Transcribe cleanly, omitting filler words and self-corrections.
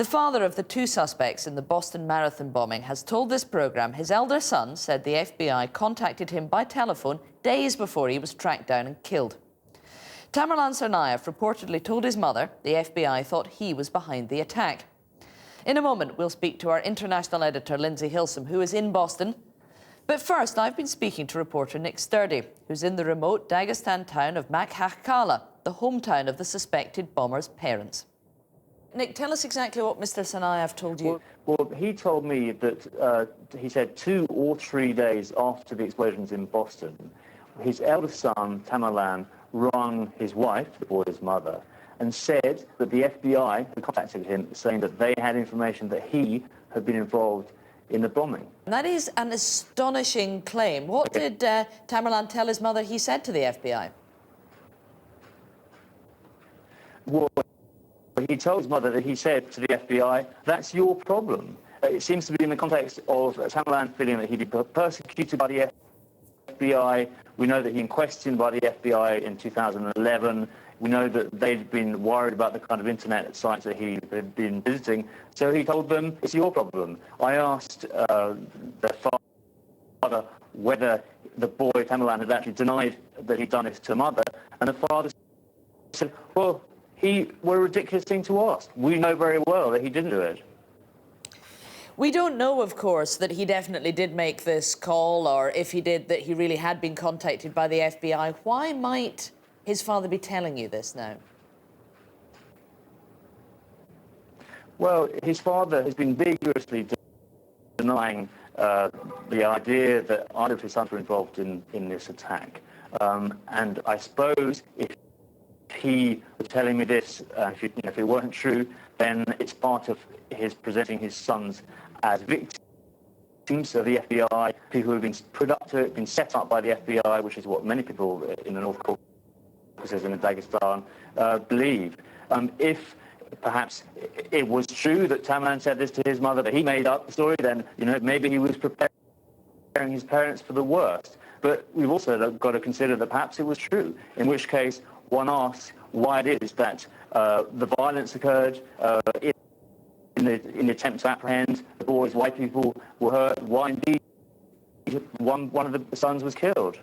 The father of the two suspects in the Boston Marathon bombing has told this programme his elder son said the FBI contacted him by telephone days before he was tracked down and killed. Tamerlans reportedly told his mother the FBI thought he was behind the attack. In a moment, we'll speak to our international editor, Lindsay Hilsum, who is in Boston. But first, I've been speaking to reporter Nick Sturdy, who's in the remote Dagestan town of Makhachkala, the hometown of the suspected bomber's parents. Nick, tell us exactly what Mr. Tsarnaev told you. Well, he told me that, he said 2 or 3 days after the explosions in Boston, his eldest son, Tamerlan, rang his wife, the boy's mother, and said that the FBI had contacted him saying that they had information that he had been involved in the bombing. That is an astonishing claim. What did Tamerlan tell his mother he said to the FBI? Well, he told his mother that he said to the FBI, that's your problem. It seems to be in the context of Tamerlan feeling that he'd be persecuted by the FBI. We know that he was questioned by the FBI in 2011. We know that they'd been worried about the kind of internet sites that he had been visiting. So he told them, it's your problem. I asked the father whether the boy, Tamerlan, had actually denied that he'd done this to the mother. And the father said, well, what a ridiculous thing to ask. We know very well that he didn't do it. We don't know, of course, that he definitely did make this call, or if he did, that he really had been contacted by the FBI. Why might his father be telling you this now? Well, his father has been vigorously denying the idea that either of his sons were involved in this attack. And I suppose if he was telling me this, if it weren't true, then it's part of his presenting his sons as victims of the FBI, people who've been put up to it, been set up by the FBI, which is what many people in the North Caucasus and in Dagestan believe. If perhaps it was true that Tamerlan said this to his mother, that he made up the story, then maybe he was preparing his parents for the worst. But we've also got to consider that perhaps it was true, in which case one asks why it is that the violence occurred in the attempt to apprehend the boys, why people were hurt, why indeed one of the sons was killed.